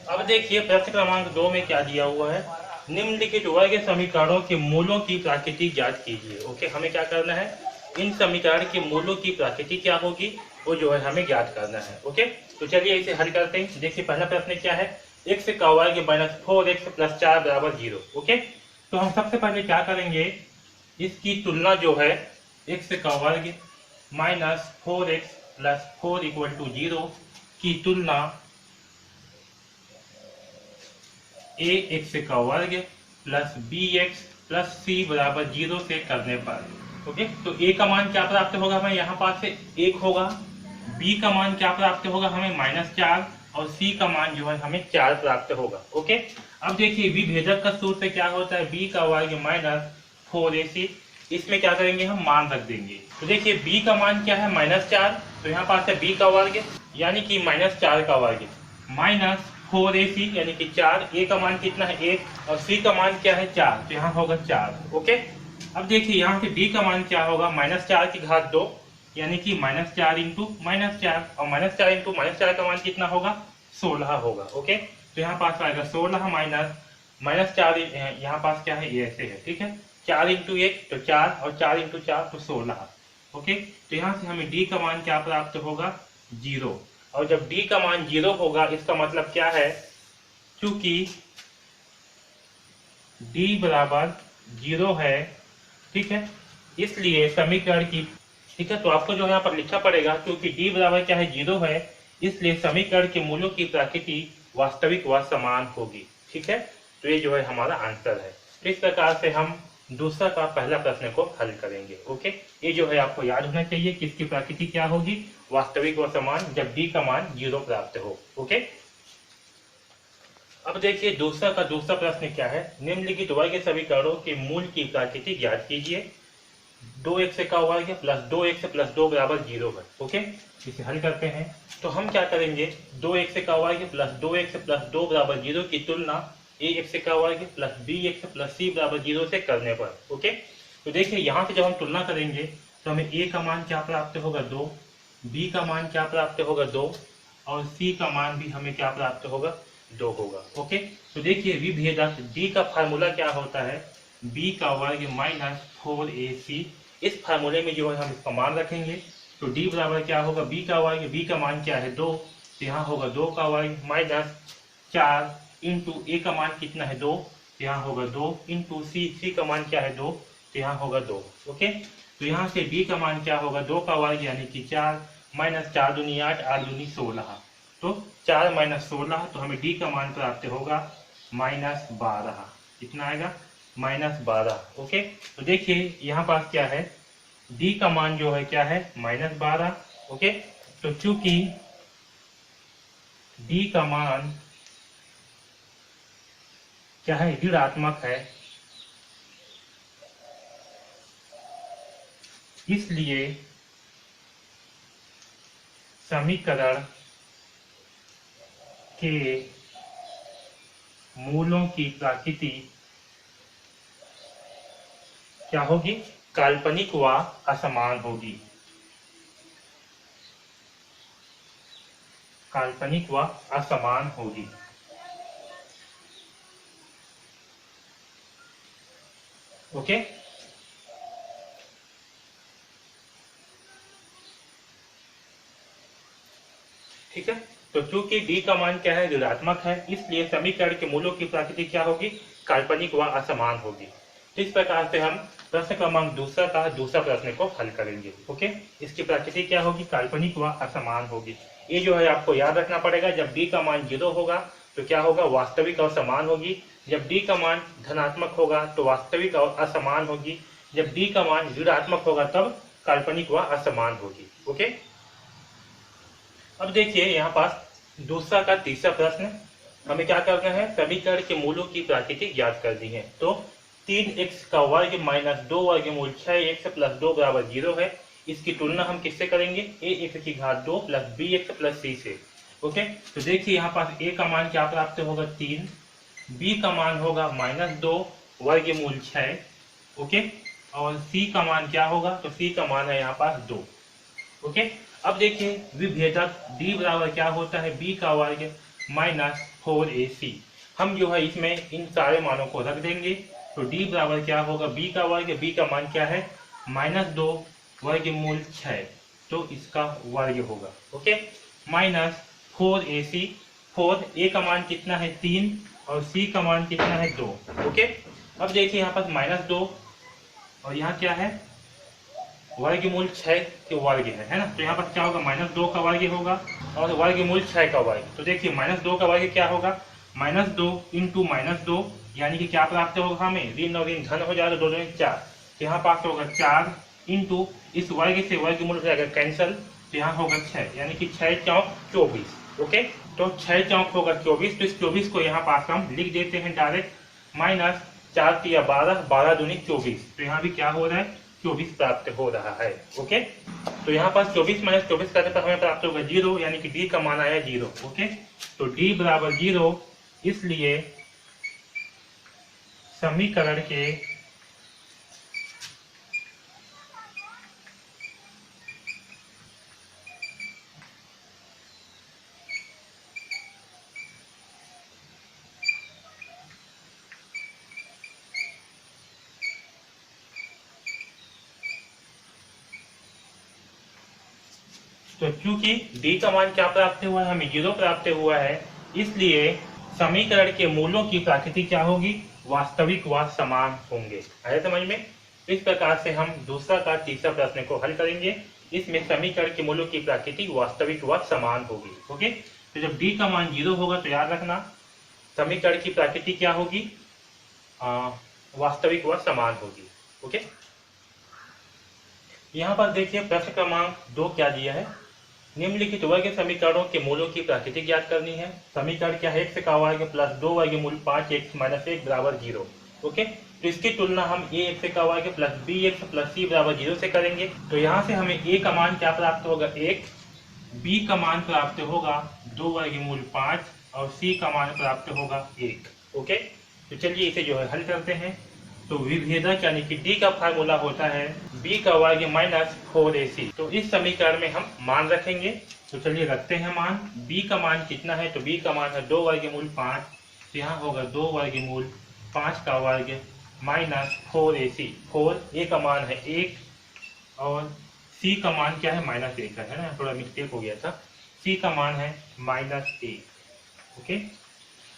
अब देखिए प्रश्न क्रमांक 2 में क्या दिया हुआ है, निम्नलिखित वर्ग समीकरणों के मूलों की प्राकृतिक ज्ञात कीजिए। ओके, हमें क्या करना है, इन समीकरण के मूलों की प्राकृति क्या होगी वो जो है हमें ज्ञात करना है। ओके, तो चलिए इसे हल करते हैं। देखिए पहला प्रश्न क्या है, x का वर्ग माइनस 4x प्लस 4 बराबर 0। ओके, तो हम सबसे पहले क्या करेंगे, इसकी तुलना जो है x का वर्ग minus 4x plus 4 equal to 0 की तुलना ए एक्स का वर्ग प्लस बी एक्स प्लस सी बराबर 0 से करने पर। ओके, तो ए का मान क्या प्राप्त होगा हमें, यहाँ पास से 1 होगा, बी का मान क्या प्राप्त होगा हमें -4 और सी का मान जो है हमें 4 प्राप्त होगा। ओके, अब देखिए विभेदक का सूत्र क्या होता है, बी का वर्ग माइनस 4ac। इसमें क्या करेंगे, हम मान रख देंगे। तो देखिए बी का मान क्या है -4, तो यहाँ पास है बी का वर्ग यानी कि -4 का वर्ग माइनस 4ac यानी कि 4, ए का मान कितना है 1 और सी का मान क्या है 4, तो यहाँ होगा 4। ओके, अब देखिए यहाँ से बी का मान क्या होगा, -4 की घात 2 यानी कि -4 इंटू -4 और -4 इंटू -4 का मान कितना होगा 16 होगा। ओके, तो यहाँ पास आएगा 16 माइनस 4, यहाँ पास क्या है ये ऐसे है, ठीक है, 4 इंटू 1 तो 4 और 4 इंटू 4 तो 16। ओके, तो यहाँ से हमें डी का मान क्या प्राप्त होगा 0, और जब d का मान 0 होगा इसका मतलब क्या है, क्योंकि d बराबर 0 है, ठीक है, इसलिए समीकरण की, ठीक है, तो आपको जो यहाँ पर लिखना पड़ेगा क्योंकि d बराबर क्या है 0 है, इसलिए समीकरण के मूलों की प्रकृति वास्तविक व समान होगी। ठीक है, तो ये जो है हमारा आंसर है। तो इस प्रकार से हम दूसरा का पहला प्रश्न को हल करेंगे। ओके, ये जो है आपको याद होना चाहिए कि इसकी प्रकृति क्या होगी, वास्तविक व समान, जब डी का मान 0 प्राप्त हो। ओके, अब देखिए दूसरा का दूसरा प्रश्न क्या है, निम्नलिखित वर्ग समीकरणों के मूल की प्रकृति ज्ञात कीजिए। 2x का वर्ग प्लस 2x प्लस 2 बराबर 0 है। ओके, इसे हल करते हैं। तो हम क्या करेंगे, 2x का वर्ग प्लस 2x प्लस 2 बराबर 0 की तुलना ax का वर्ग प्लस bx प्लस c बराबर 0 से करने पर। ओके, तो देखिए यहाँ से जब हम तुलना करेंगे तो हमें a का मान क्या प्राप्त होगा 2, b का मान क्या प्राप्त होगा 2 और c का मान भी हमें क्या प्राप्त होगा 2 होगा। ओके, तो देखिए विभेदक d का फार्मूला क्या होता है, b का वर्ग माइनस 4ac। इस फार्मूले में जो है हम इसका मान रखेंगे, तो d बराबर क्या होगा, b का वर्ग, b का मान क्या है 2, तो यहाँ होगा 2 का वर्ग माइनस 4 इंटू ए का मान कितना है 2, तो यहाँ होगा 2 इंटू सी का मान क्या है 2, तो यहाँ होगा 2। ओके, तो यहाँ से b का मान क्या होगा 2 का वर्ग यानी कि 4 माइनस 4 दूनी 8 8 दूनी 16, तो 4 माइनस 16, तो हमें d का मान प्राप्त होगा -12। कितना आएगा -12। ओके, तो देखिए यहाँ पास क्या है, d का मान जो है क्या है -12। ओके, तो चूंकि d का मान क्या है ऋणात्मक है, इसलिए समीकरण के मूलों की प्रकृति क्या होगी, काल्पनिक व असमान होगी। काल्पनिक व असमान होगी। ओके, ठीक है, तो चूंकि d का मान क्या है ऋणात्मक है, इसलिए समीकरण के मूलों की प्रकृति क्या होगी, काल्पनिक व असमान होगी। तो इस प्रकार से हम प्रश्न क्रमांक दूसरा का दूसरा प्रश्न को हल करेंगे। ओके, इसकी प्रकृति क्या होगी, काल्पनिक व असमान होगी। ये जो है आपको याद रखना पड़ेगा, जब d का मान 0 होगा तो क्या होगा, वास्तविक और समान होगी। जब d का मान धनात्मक होगा तो वास्तविक और असमान होगी। जब d का मान ऋणात्मक होगा तब काल्पनिक व असमान होगी। ओके, अब देखिए यहाँ पास दूसरा का तीसरा प्रश्न, हमें क्या करना है, समीकरण के मूलों की प्रकृति ज्ञात करनी है। तो 3x का वर्ग माइनस 2 वर्गमूल 6x प्लस 2 बराबर 0 है। इसकी तुलना हम किससे करेंगे, ax की घात 2 प्लस bx प्लस c से। ओके, तो देखिए यहाँ पास a का मान क्या प्राप्त होगा 3, b का मान होगा -2 वर्गमूल 6। ओके, और c का मान क्या होगा, तो c का मान है यहाँ पास 2। ओके, अब देखिए विभेदक d बराबर क्या होता है, b का वर्ग माइनस 4ac। हम जो है इसमें इन सारे मानों को रख देंगे, तो d बराबर क्या होगा, b का वर्ग, b का मान क्या है -2 वर्गमूल 6, तो इसका वर्ग होगा। ओके, माइनस 4ac, 4 a का मान कितना है 3 और c का मान कितना है 2। ओके, अब देखिए यहाँ पर -2 और यहाँ क्या है वर्गमूल 6 के वर्ग है ना, तो यहाँ पर क्या होगा -2 का वर्ग होगा और वर्गमूल 6 का वर्ग। तो देखिए -2 का वर्ग क्या होगा, -2 इंटू -2, यानी कि क्या प्राप्त होगा हमें, ऋण और ऋण धन हो जाएगा, 2 2 4, तो यहाँ प्राप्त होगा 4 इंटू इस वर्ग से वर्गमूल हो जाएगा कैंसल, तो यहाँ होगा 6, यानी कि 6 चौक 24। ओके, तो 6 चौक होगा 24, तो इस 24 को यहाँ पास हम लिख देते हैं डायरेक्ट, माइनस 4 तिया 12, 12 दूनी 24, तो यहाँ भी क्या हो रहा है 24 प्राप्त हो रहा है। ओके, तो यहाँ पर 24 माइनस 24 करने पर हमें प्राप्त होगा 0, यानी कि d का मान आया 0। ओके, तो d बराबर 0, इसलिए समीकरण के तो क्योंकि d का मान क्या प्राप्त हुआ है, हमें 0 प्राप्त हुआ है, इसलिए समीकरण के मूलों की प्रकृति क्या होगी, वास्तविक व समान होंगे। आया समझ में। तो इस प्रकार से हम दूसरा का तीसरा प्रश्न को हल करेंगे। इसमें समीकरण के मूलों की प्रकृति वास्तविक व समान होगी। ओके, तो जब d का मान 0 होगा तो याद रखना समीकरण की प्रकृति क्या होगी, वास्तविक व समान होगी। ओके, यहाँ पर देखिए प्रश्न क्रमांक 2 क्या दिया है, निम्नलिखित वर्ग समीकरणों के मूलों की प्रकृति ज्ञात करनी है। समीकरण क्या है, x का वर्ग प्लस 2 वर्गमूल 5x माइनस 1 बराबर 0। ओके, तो इसकी तुलना हम ax का वर्ग प्लस bx प्लस c बराबर 0 से करेंगे। तो यहाँ से हमें a का मान क्या प्राप्त होगा 1, b का मान प्राप्त होगा 2 वर्गमूल 5 और c का मान प्राप्त होगा 1। ओके, तो चलिए इसे जो है हल करते हैं। तो विभेदक यानी कि d का फार्मूला होता है b का वर्ग माइनस 4ac। तो इस समीकरण में हम मान रखेंगे, तो चलिए रखते हैं मान। b का मान कितना है, तो b का मान है 2 वर्गमूल 5, तो यहाँ होगा 2 वर्गमूल 5 का वर्ग माइनस 4ac। 4 a का मान है 1 और c का मान क्या है -1 है ना, थोड़ा मिस्टेक हो गया था, c का मान है -1। ओके,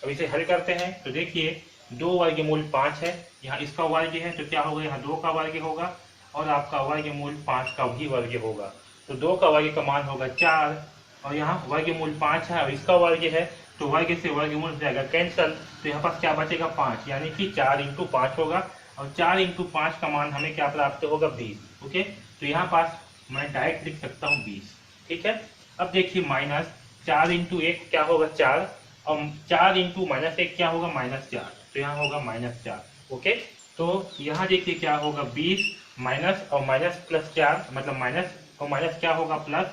अब इसे हल करते हैं। तो देखिए 2 वर्गमूल 5 है, यहाँ इसका वर्ग है, तो क्या होगा यहाँ 2 का वर्ग होगा और आपका वर्गमूल 5 का भी वर्ग होगा, तो 2 का वर्ग का मान होगा 4 और यहाँ वर्गमूल 5 है और इसका वर्ग है, तो वर्ग से वर्गमूल हो जाएगा कैंसल, तो यहाँ पास क्या बचेगा 5, यानी कि 4 इंटू 5 होगा और 4 इंटू 5 का मान हमें क्या प्राप्त होगा 20। ओके, तो यहाँ पास मैं डायरेक्ट लिख सकता हूँ 20। ठीक है, अब देखिए माइनस 4 इंटू 1 क्या होगा 4 और 4 इंटू -1 क्या होगा -4, तो यहाँ होगा -4। ओके, तो यहाँ देखिए क्या होगा 20 माइनस और माइनस प्लस 4, मतलब माइनस और माइनस क्या होगा प्लस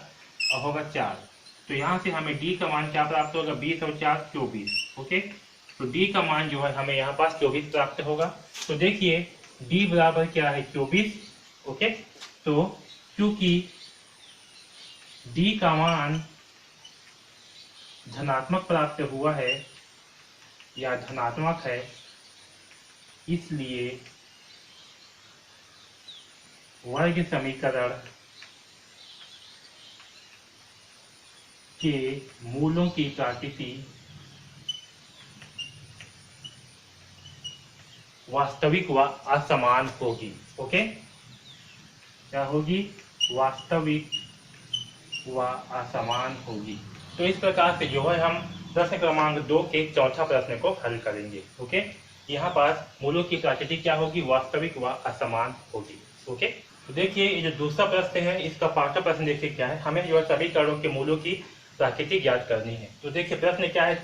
और होगा 4, तो यहाँ से हमें d का मान क्या प्राप्त होगा 20 और 4 24। ओके, तो d का मान जो है हमें यहाँ पास 24 प्राप्त होगा। तो देखिए d बराबर क्या है 24। ओके, तो क्योंकि d का मान धनात्मक प्राप्त हुआ है या धनात्मक है, इसलिए वर्ग समीकरण के मूलों की प्रकृति वास्तविक व असमान होगी। ओके, क्या होगी, वास्तविक व असमान होगी। तो इस प्रकार से जो है हम प्रश्न क्रमांक 2 के चौथा प्रश्न को हल करेंगे। ओके, यहाँ पर मूलों की प्रकृति क्या होगी, वास्तविक व असमान होगी। ओके, तो देखिए ये जो दूसरा प्रश्न है इसका पांचवा प्रश्न देखिए क्या है, हमें जो है समीकरणों के मूलों की प्रकृति ज्ञात करनी है। तो देखिए प्रश्न क्या है,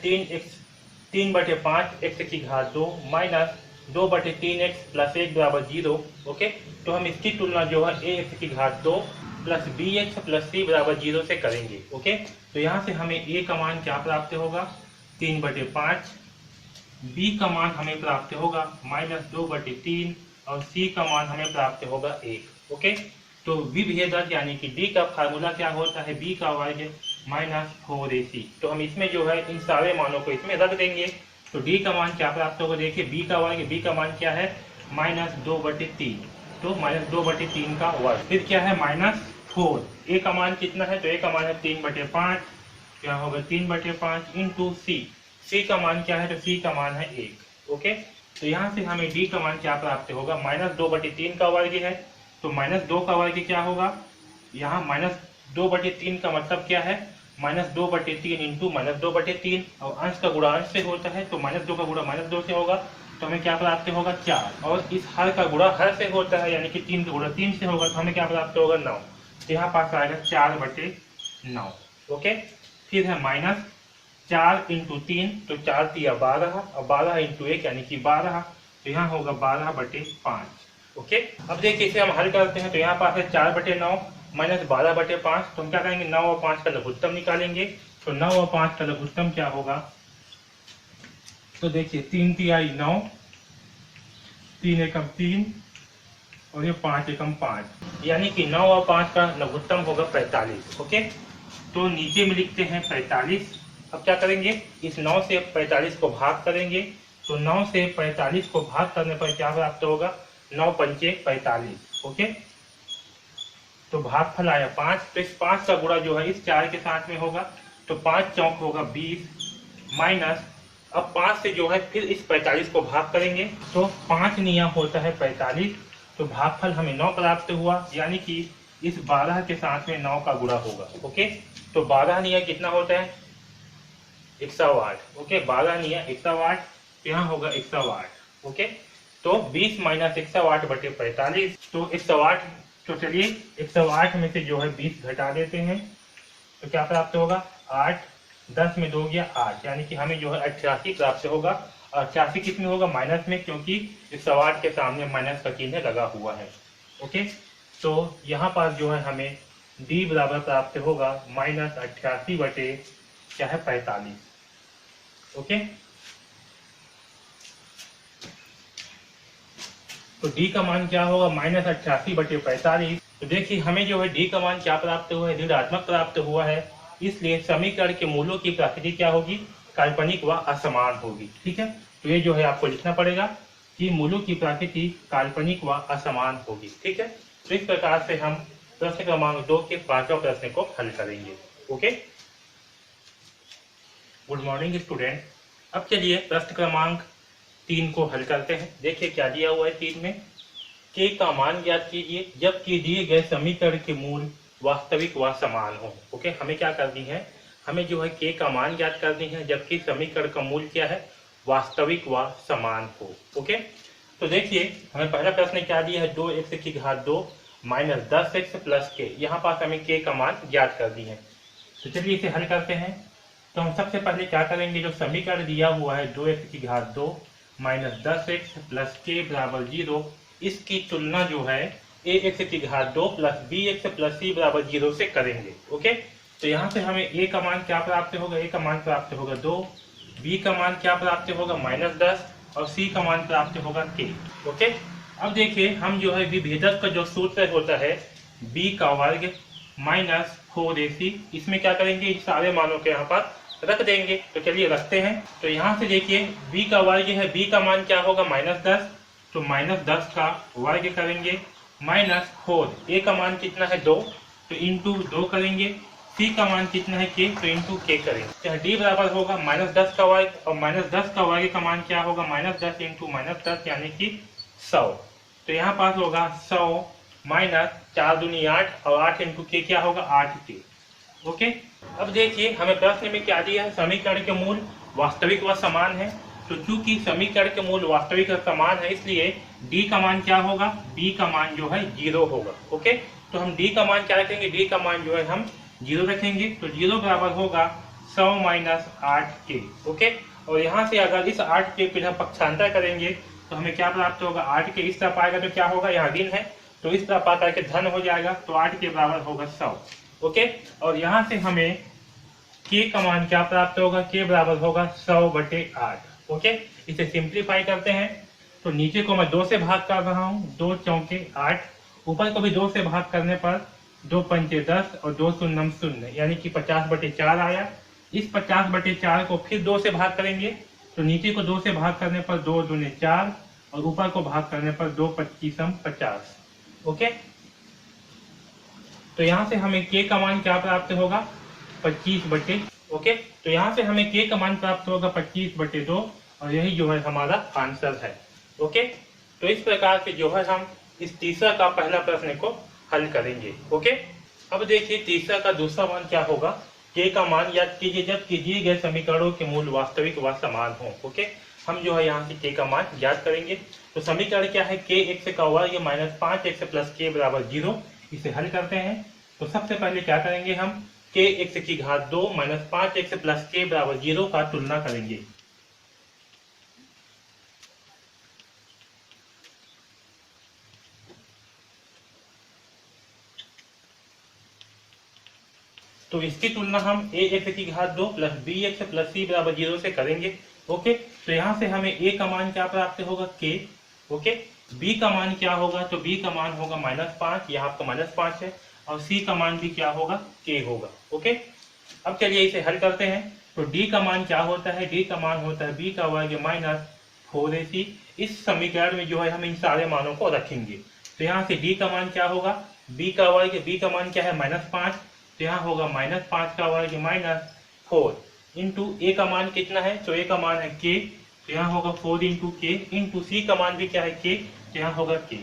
3/5 x की घात 2 माइनस 2/3x प्लस 1 बराबर 0। ओके, तो हम इसकी तुलना जो है ax की घात 2 प्लस bx प्लस c बराबर 0 से करेंगे। ओके, तो यहाँ से हमें a का मान क्या प्राप्त होगा 3/5, b का मान हमें प्राप्त होगा -2/3 और c का मान हमें प्राप्त होगा 1। ओके, तो विभेदक यानी कि d का फार्मूला क्या होता है b का वर्ग -4ac। तो हम इसमें जो है इन सारे मानों को इसमें रख देंगे। तो d का मान क्या प्राप्त होगा, देखिए b का वर्ग, b का मान क्या है -2/3, तो -2/3 का वर्ग। फिर क्या है -4, a का मान कितना है, तो a का मान है 3/5, क्या होगा 3/5 इंटू c का मान क्या है, तो c का मान है 1। ओके, तो यहाँ से हमें d का मान क्या प्राप्त होगा, -2/3 का वर्ग है, तो -2 का वर्ग क्या होगा, यहाँ -2/3 का मतलब क्या है, -2/3 इंटू -2/3, और अंश का गुणा अंश से होता है, तो -2 का गुणा -2 से होगा, तो हमें क्या प्राप्त होगा 4, और इस हर का गुणा हर से होता है, यानी कि 3 का गुणा 3 से होगा, तो हमें क्या प्राप्त होगा 9। तो यहाँ पास आएगा 4/9। ओके, फिर है -4 इंटू 3, तो 4 तिया 12, और 12 इंटू 1 यानी कि 12, तो यहाँ होगा 12/5। ओके, अब देखिए इसे हम हल करते हैं, तो यहाँ पास है 4/9 -12/5, तो हम क्या करेंगे 9 और 5 का लघुत्तम निकालेंगे। तो 9 और 5 का लघुत्तम क्या होगा, तो देखिए 3 तिहाई 9, 3 एकम 3, और ये 5 एकम 5, यानी कि 9 और 5 का लघुत्तम होगा 45। ओके, तो नीचे में लिखते हैं 45। अब क्या करेंगे, इस 9 से 45 को भाग करेंगे, तो 9 से 45 को भाग करने पर क्या प्राप्त होगा, 9 पंचे 45। ओके, तो भागफल आया 5, तो इस 5 का गुणा जो है इस 4 के साथ में होगा, तो 5 चौक होगा 20, माइनस अब 5 से जो है फिर इस 45 को भाग करेंगे, तो 5 नियम होता है 45, तो भागफल हमें 9 प्राप्त हुआ, यानी कि इस 12 के साथ में 9 का गुणा होगा। ओके, तो 12 नियम कितना होता है 108। ओके, 12 नियम 108, यहाँ होगा 108। ओके, तो 20 माइनस 108/45, तो 108, तो चलिए 108 में से जो है 20 घटा देते हैं, तो क्या प्राप्त होगा 8, 10 में 2 गया 8, यानी कि हमें जो है 88 प्राप्त होगा। और 88 किस में होगा, माइनस में, क्योंकि 108 के सामने माइनस का चिन्ह लगा हुआ है। ओके, तो यहाँ पर जो है हमें d बराबर प्राप्त होगा -88 क्या है 45। ओके, तो d का मान क्या होगा -88/45। तो देखिए हमें जो है d का मान क्या प्राप्त हुआ है, ऋणात्मक प्राप्त हुआ है, इसलिए समीकरण के मूलों की प्रकृति क्या होगी, काल्पनिक व असमान होगी। ठीक है, तो ये जो है आपको लिखना पड़ेगा कि मूलों की प्रकृति काल्पनिक व असमान होगी। ठीक है, तो इस प्रकार से हम प्रश्न क्रमांक 2 के 5वां प्रश्न को हल करेंगे। Okay, good morning student. अब चलिए प्रश्न क्रमांक 3 को हल करते हैं। देखिए क्या दिया हुआ है 3 में, k का मान ज्ञात कीजिए जबकि दिए गए समीकरण के मूल वास्तविक व समान हो। ओके, हमें क्या करनी है, हमें जो है k का मान ज्ञात करनी है जबकि समीकरण का मूल क्या है, वास्तविक व समान हो। ओके, तो देखिए हमें पहला प्रश्न क्या दिया है, 2x की घात 2 माइनस 10x प्लस k, यहाँ पास हमें k का मान ज्ञात करनी है। तो चलिए इसे हल करते हैं। तो हम सबसे पहले क्या करेंगे, जो समीकरण दिया हुआ है 2x की घात 2 माइनस 10x प्लस k बराबर 0, इसकी तुलना जो है ax की घात 2 प्लस bx प्लस c बराबर 0 से करेंगे। ओके, तो यहाँ से हमें a का मान क्या प्राप्त होगा, a का मान प्राप्त होगा 2, b का मान क्या प्राप्त होगा -10, और c का मान प्राप्त होगा k। ओके, अब देखिए हम जो है विभेदक का जो सूत्र होता है b का वर्ग माइनस 4ac, इसमें क्या करेंगे, इस सारे मानों के यहाँ पर रख देंगे। तो चलिए रखते हैं। तो यहाँ से देखिए b का वर्ग है, b का मान क्या होगा -10, तो -10 का वर्ग करेंगे, -4, a का मान कितना है 2, तो इंटू 2 करेंगे, c का मान कितना है k, तो इंटू k करेंगे। तो d बराबर होगा -10 का वर्ग, और -10 का वर्ग का मान क्या होगा, -10 इंटू -10 यानी कि 100। तो यहाँ पास होगा 100 माइनस 4 दूनी 8, और 8 इंटू k क्या होगा 8k। ओके, अब देखिए हमें प्रश्न में क्या दिया है, समीकरण के मूल वास्तविक व समान है। तो चूंकि समीकरण के मूल वास्तविक व समान है, इसलिए d का मान क्या होगा, b का मान जो है 0 होगा। ओके, तो हम d का मान क्या रखेंगे, d का मान जो है हम 0 रखेंगे, तो 0 बराबर होगा 100 माइनस 8k। ओके, और यहाँ से अगर इस 8k फिर हम पक्षांतर करेंगे तो हमें क्या प्राप्त होगा, 8k इस तरफ आएगा तो क्या होगा, यहाँ ऋण है, तो इस तरफ आकर के धन हो जाएगा, तो 8k बराबर होगा 100। ओके, और यहाँ से हमें k का मान क्या प्राप्त होगा, k बराबर होगा 100/8। ओके, इसे सिंप्लीफाई करते हैं। तो नीचे को मैं 2 से भाग कर रहा हूँ, 2 चौके 8, ऊपर को भी 2 से भाग करने पर 2 पंचे 10 और 2 शून्यम शून्य, यानी कि 50/4 आया। इस 50/4 को फिर 2 से भाग करेंगे, तो नीचे को 2 से भाग करने पर 2 दूने 4 और ऊपर को भाग करने पर 2 पच्चीसम 50। ओके, तो यहाँ से हमें के का मान क्या प्राप्त होगा, 25/। ओके, तो यहाँ से हमें के का मान प्राप्त होगा 25/2 और यही जो है हमारा आंसर है। ओके, तो इस प्रकार से जो है हम इस तीसरा का पहला प्रश्न को हल करेंगे। ओके, अब देखिए तीसरा का दूसरा मान क्या होगा, के का मान याद कीजिए जब किए गए समीकरणों के मूल वास्तविक व समान हो। ओके, हम जो है यहाँ से के का मान याद करेंगे। तो समीकरण क्या है, के एक्स का वर्ग माइनस 5x प्लस के बराबर 0। इसे हल करते हैं तो सबसे पहले क्या करेंगे, हम के एक्स की घात 2 माइनस 5x प्लस के बराबर 0 का तुलना करेंगे। तो इसकी तुलना हम ए एक्स की घात 2 प्लस बी एक्स प्लस सी बराबर 0 से करेंगे। ओके, तो यहाँ से हमें ए का मान क्या प्राप्त होगा, के। ओके, बी का मान क्या होगा, तो बी का मान होगा -5, यहाँ आपका -5 है, और सी का मान भी क्या होगा, के होगा। ओके, अब चलिए इसे हल करते हैं। तो डी का मान क्या होता है, डी का मान होता है बी का वर्ग माइनस 4ac। इस समीकरण में जो है हम इन सारे मानों को रखेंगे। तो यहाँ से डी का मान क्या होगा, बी का वर्ग, बी का मान क्या है -5, तो यहाँ होगा -5 का वर्ग माइनस 4 इंटू ए का मान कितना है, तो ए का मान है के, तो यहाँ होगा 4 इंटू के, इंटू सी का मान भी क्या है के, तो यहाँ होगा के।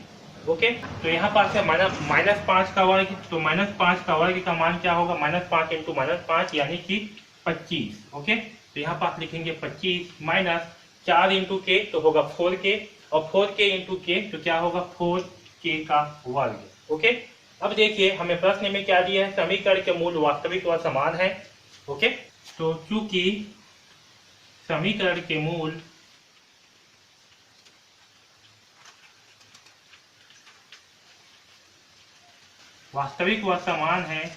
ओके, तो यहाँ पास है -5 का वर्ग, तो -5 का वर्ग का मान क्या होगा, -5 इंटू -5 यानी कि 25। ओके, तो यहाँ पास लिखेंगे 25 माइनस 4 इंटू के तो होगा 4k, और 4k इंटू के तो क्या होगा 4k का वर्ग। ओके, अब देखिए हमें प्रश्न में क्या दिया है, समीकरण के मूल वास्तविक व समान है। ओके, तो चूंकि समीकरण के मूल वास्तविक व समान है,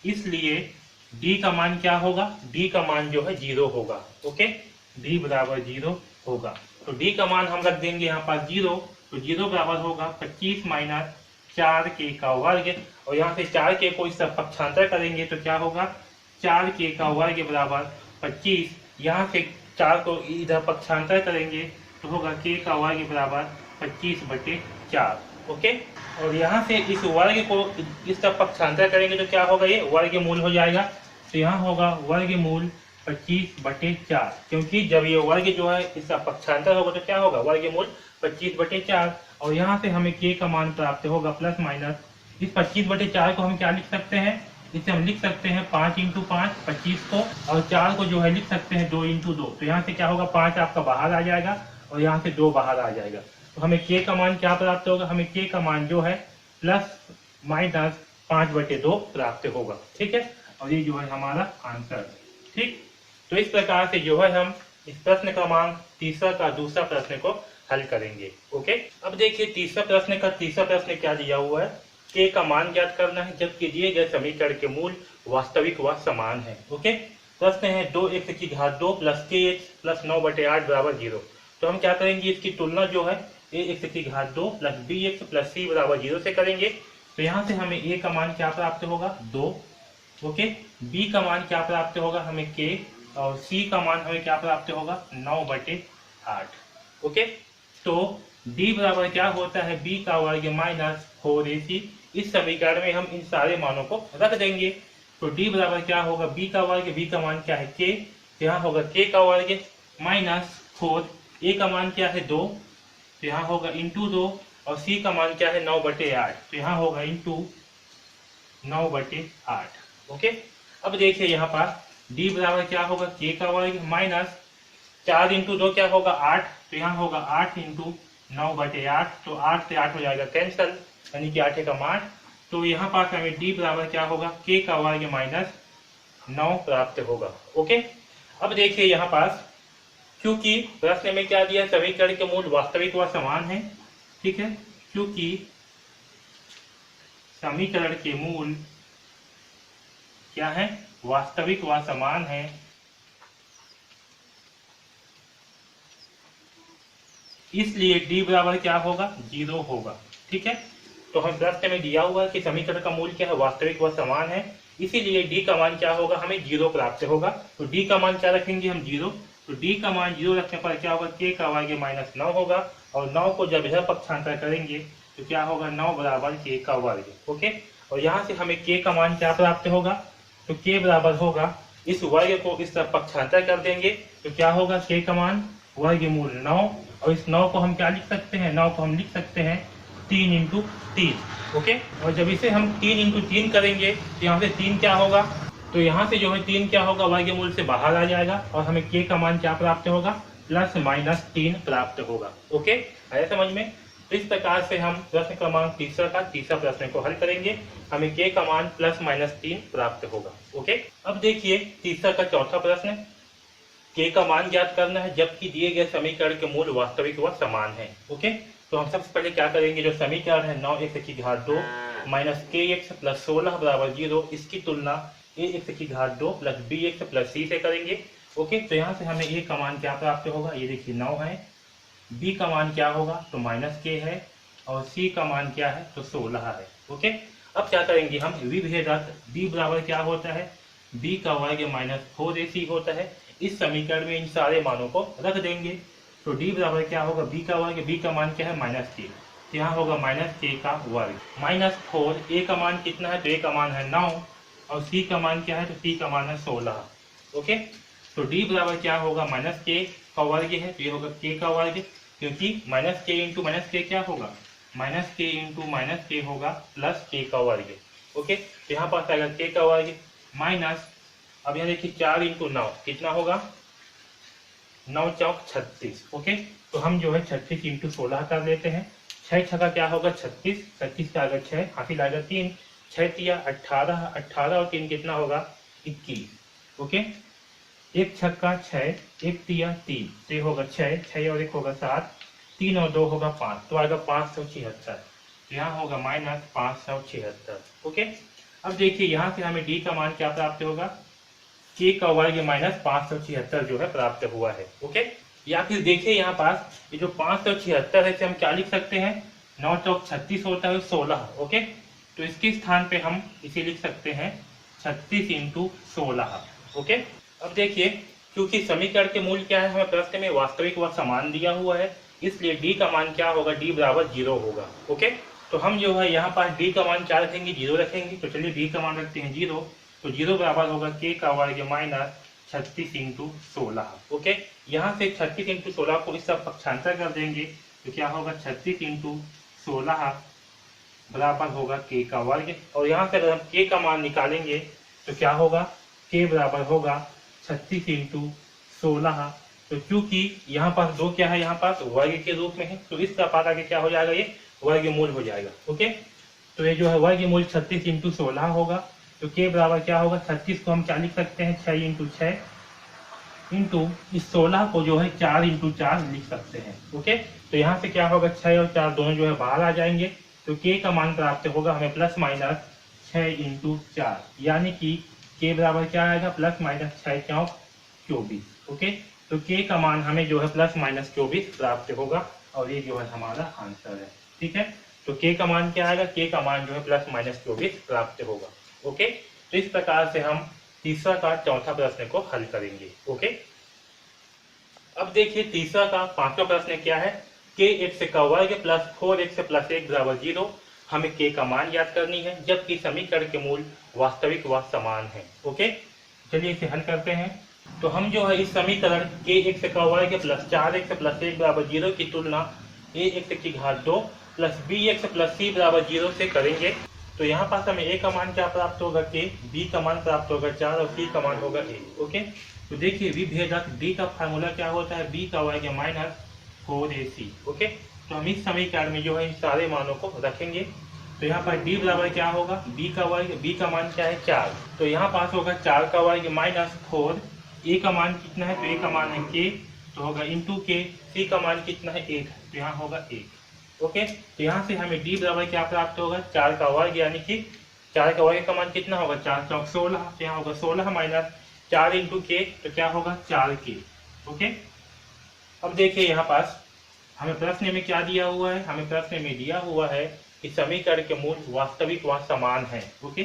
इसलिए d का मान क्या होगा, d का मान जो है 0 होगा। ओके, d बराबर 0 होगा, तो d का मान हम रख देंगे यहाँ पर 0, तो 0 बराबर होगा 25 माइनस 4k का वर्ग, और यहाँ से 4k को इस तरफ पक्षांतर करेंगे तो क्या होगा, 4k का वर्ग बराबर 25, यहाँ से 4 को इधर पक्षांतर करेंगे तो होगा k का वर्ग बराबर 25/4। ओके, और यहाँ से इस वर्ग को इस तरफ पक्षांतर करेंगे तो क्या होगा, ये वर्गमूल हो जाएगा, तो यहाँ होगा वर्गमूल 25/4, क्योंकि जब ये वर्ग जो है इसका पक्षांतर होगा तो क्या होगा, वर्गमूल 25/4, और यहाँ से हमें के का मान प्राप्त होगा प्लस माइनस, इस 25/4 को हम क्या लिख सकते हैं, इसे हम लिख सकते हैं 5 इंटू 5 25 को, और 4 को जो है लिख सकते हैं 2 इंटू 2, तो यहाँ से क्या होगा 5 आपका बाहर आ जाएगा और यहाँ से 2 बाहर आ जाएगा, तो हमें के का मान क्या प्राप्त होगा, हमें के का मान जो है प्लस माइनस 5/2 प्राप्त होगा। ठीक है, और ये जो है हमारा आंसर। ठीक, तो इस प्रकार से जो है हम इस प्रश्न क्रमांक तीसरा का दूसरा प्रश्न को हल करेंगे। ओके, अब देखिए तीसरा प्रश्न का तीसरा प्रश्न क्या दिया हुआ है, के का मान ज्ञात करना है जबकि दिए गए समीकरण के मूल वास्तविक व समान है। ओके, प्रश्न है 2x की घात 2 प्लस के एक्स प्लस 9/8 बराबर 0। तो हम क्या करेंगे, इसकी तुलना जो है ए एक्स की घात 2 प्लस बी एक्स प्लस सी बराबर 0 से करेंगे। तो यहाँ से हमें ए का मान क्या प्राप्त होगा, 2। ओके, बी का मान क्या प्राप्त होगा हमें के, और सी का मान हमें क्या प्राप्त होगा 9/8। ओके, तो d बराबर क्या होता है, b का वर्ग माइनस 4ac। इस समीकरण में हम इन सारे मानों को रख देंगे, तो d बराबर क्या होगा, b का वर्ग, b का मान क्या है k, तो यहाँ होगा k का वर्ग माइनस 4, a का मान क्या है 2, तो यहाँ होगा इंटू 2, और c का मान क्या है 9/8, तो यहाँ होगा इंटू 9/8। ओके, अब देखिए यहाँ पास d बराबर क्या होगा, k का वर्ग माइनस 4 इंटू 2 क्या होगा 8, तो यहाँ होगा 8 इंटू 9/8, तो 8 से 8 हो जाएगा कैंसल, यानी कि 8 एकम 8। तो यहाँ पास हमें d बराबर क्या होगा, k का वर्ग माइनस 9 प्राप्त होगा। ओके, अब देखिए यहाँ पास क्योंकि प्रश्न में क्या दिया है, समीकरण के मूल वास्तविक व समान है। ठीक है, क्योंकि समीकरण के मूल क्या है, वास्तविक व समान है, इसलिए d बराबर क्या होगा, 0 होगा। ठीक है, तो हम प्रश्न में दिया हुआ है कि समीकरण का मूल क्या है, वास्तविक व समान है, इसीलिए डी का मान क्या होगा, हमें 0 प्राप्त होगा। तो डी का मान क्या रखेंगे हम, 0। तो डी का मान 0 रखने पर क्या होगा, k का वर्ग माइनस 9 होगा, और 9 को जब यह पक्षांतर करेंगे तो क्या होगा, 9 बराबर k का वर्ग। ओके, और यहाँ से हमें k का मान क्या प्राप्त होगा, तो k बराबर होगा, इस वर्ग को इस तरफ पक्षांतर कर देंगे तो क्या होगा, k का मान वर्गमूल 9, और इस 9 को हम क्या लिख सकते हैं, 9 को हम लिख सकते हैं 3 इंटू 3। ओके, और जब इसे हम 3 इंटू 3 करेंगे तो यहाँ से 3 क्या होगा, तो यहाँ से जो है 3 क्या होगा, वर्गमूल से बाहर आ जाएगा, और हमें k का मान क्या प्राप्त होगा, प्लस माइनस 3 प्राप्त होगा। ओके, आया समझ में। तो इस प्रकार से हम प्रश्न क्रमांक तीसरा का तीसरा प्रश्न को हल करेंगे, हमें k का मान प्लस माइनस 3 प्राप्त होगा। ओके, अब देखिए तीसरा का चौथा प्रश्न, k का मान ज्ञात करना है जबकि दिए गए समीकरण के मूल वास्तविक व समान है। ओके, तो हम सबसे पहले क्या करेंगे, जो समीकरण है 9x की घात 2 माइनस kx प्लस 16 बराबर 0, इसकी तुलना ax की घात 2 प्लस bx प्लस c से करेंगे। ओके, तो यहाँ से हमें a का मान क्या प्राप्त होगा, ये देखिए 9 है, b का मान क्या होगा, तो माइनस k है, और c का मान क्या है, तो 16 है। ओके, अब क्या करेंगे हम, विभेदक b बराबर क्या होता है, b का वर्ग माइनस 4ac होता है। इस समीकरण में इन सारे मानों को रख देंगे, तो d बराबर क्या होगा, b का वर्ग, b का मान क्या है, माइनस k, यहाँ होगा माइनस k का वर्ग माइनस 4, a का मान कितना है, तो a का मान है 9, और c का मान क्या है, तो c का मान है 16। ओके, तो d बराबर क्या होगा, माइनस k का वर्ग है, तो ये होगा k का वर्ग, क्योंकि minus k into minus k क्या होगा, minus k into minus k होगा प्लस k का वर्ग। ओके, तो यहाँ पास आएगा k का वर्ग माइनस, अब यहाँ देखिए 4 इंटू 9 कितना होगा, 9 चौक 36। ओके, तो हम जो है 36 इंटू 16 कर लेते हैं, 6 छका क्या होगा 36, 36 का अगर 6 हासिल आएगा 3, 6 तिया 18, 18 और 3 कितना होगा 21। ओके, एक छक्का 6, एक तिया 3, तो ये होगा 6, 6 और 1 होगा 7, 3 और 2 होगा 5, तो आएगा 576, तो यहाँ होगा माइनस 576। ओके, अब देखिए यहाँ से हमें d का मान क्या प्राप्त होगा, k का वर्ग माइनस 576 जो है प्राप्त हुआ है। ओके, या फिर देखिए यहाँ पास ये जो 576 है इसे हम क्या लिख सकते हैं, 9 चौक 36 होता है 16। ओके, तो इसके स्थान पे हम इसे लिख सकते हैं 36 इंटू 16। ओके, अब देखिए क्योंकि समीकरण के मूल क्या है, हमें प्रश्न में वास्तविक व समान दिया हुआ है, इसलिए d का मान क्या होगा, d बराबर 0 होगा। ओके, तो हम जो है यहाँ पास d का मान क्या रखेंगे, 0 रखेंगे, तो चलिए d का मान रखते हैं 0, तो 0 बराबर होगा k का वर्ग माइनस 36 इंटू 16। ओके, यहाँ से 36 इंटू 16 को इस सब पक्षांतर कर देंगे तो क्या होगा, 36 इंटू 16 बराबर होगा k का वर्ग, और यहाँ से अगर हम k का मान निकालेंगे तो क्या होगा, k बराबर होगा 36 इंटू 16। तो चूंकि यहाँ पास 2 क्या है, यहाँ पास वर्ग के रूप में है, तो इसका पास आगे क्या हो जाएगा, ये वर्गमूल हो जाएगा। ओके, तो ये जो है वर्गमूल 36 इंटू 16 होगा, तो k बराबर क्या होगा, 36 को हम क्या लिख सकते हैं, 6 इंटू 6 इंटू इस 16 को जो है 4 इंटू 4 लिख सकते हैं। ओके, तो यहाँ से क्या होगा, 6 और 4 दोनों जो है बाहर आ जाएंगे, तो k का मान प्राप्त होगा हमें प्लस माइनस 6 इंटू 4, यानी कि k बराबर क्या आएगा, प्लस माइनस 6 चौक 24। ओके, तो k का मान हमें जो है प्लस माइनस 24 प्राप्त होगा, और ये जो है हमारा आंसर है। ठीक है, तो k का मान क्या आएगा, k का मान जो है प्लस माइनस 24 प्राप्त होगा। ओके, तो इस प्रकार से हम तीसरा का चौथा प्रश्न को हल करेंगे। ओके, अब देखिए तीसरा का पांचवा प्रश्न क्या है, kx का वर्ग प्लस 4x प्लस 1 बराबर 0, हमें k का मान याद करनी है जबकि समीकरण के मूल वास्तविक व समान है। ओके, चलिए इसे हल करते हैं। तो हम जो है इस समीकरण kx का वर्ग प्लस 4x प्लस 1 बराबर 0 की तुलना ax की घात 2 प्लस bx प्लस c बराबर 0 से करेंगे, तो यहाँ पास हमें a का मान क्या प्राप्त होगा, k, b का मान प्राप्त होगा 4 और c का मान होगा 1। ओके, तो देखिए विभेदक d का फार्मूला क्या होता है, b का वर्ग माइनस 4ac। ओके, तो हम इस समीकरण में जो है इन सारे मानों को रखेंगे, तो यहाँ पर d बराबर क्या होगा, b का वर्ग, b का मान क्या है 4, तो यहाँ पास होगा 4 का वर्ग माइनस 4, a का मान कितना है, तो a का मान है k, तो होगा इंटू k, c का मान कितना है 1, तो यहाँ होगा 1। ओके, तो यहाँ से हमें d बराबर क्या प्राप्त होगा, 4 का वर्ग, यानी कि 4 का वर्ग का मान कितना होगा, 4 चौक 16, तो यहाँ होगा 16 माइनस 4 इंटू k, तो क्या होगा 4k। ओके, अब देखिए यहाँ पास हमें प्रश्न में क्या दिया हुआ है, हमें प्रश्न में दिया हुआ है कि समीकरण के मूल वास्तविक व समान है। ओके,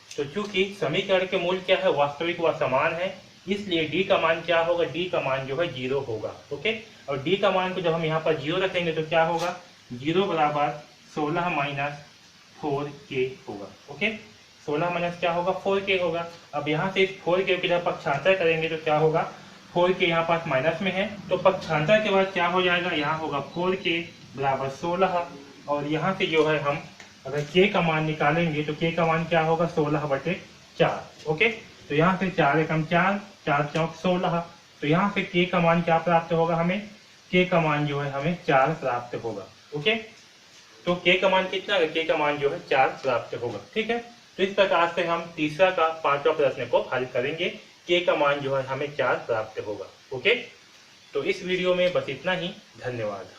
तो चूंकि समीकरण के मूल क्या है, वास्तविक व समान है, इसलिए डी का मान क्या होगा, डी का मान जो है 0 होगा। ओके, और डी का मान को जब हम यहाँ पर 0 रखेंगे तो क्या होगा, 0 बराबर 16 माइनस 4k होगा। ओके, 16 माइनस क्या होगा, 4k होगा। अब यहाँ से इस 4k की जब पक्षांतर करेंगे तो क्या होगा, 4k यहाँ पास माइनस में है, तो पक्षांतर के बाद क्या हो जाएगा, यहाँ होगा 4k बराबर 16, और यहाँ से जो है हम अगर k का मान निकालेंगे तो k का मान क्या होगा, 16/4। ओके, तो यहाँ से 4 एकम 4, 4 चौक 16, तो यहाँ से k का मान क्या प्राप्त होगा हमें, k का मान जो है हमें 4 प्राप्त होगा। ओके, तो k का मान कितना है, k का मान जो है 4 प्राप्त होगा। ठीक है, तो इस प्रकार से हम तीसरा का 5वां प्रश्न को हल करेंगे, k का मान जो है हमें 4 प्राप्त होगा। ओके, तो इस वीडियो में बस इतना ही, धन्यवाद।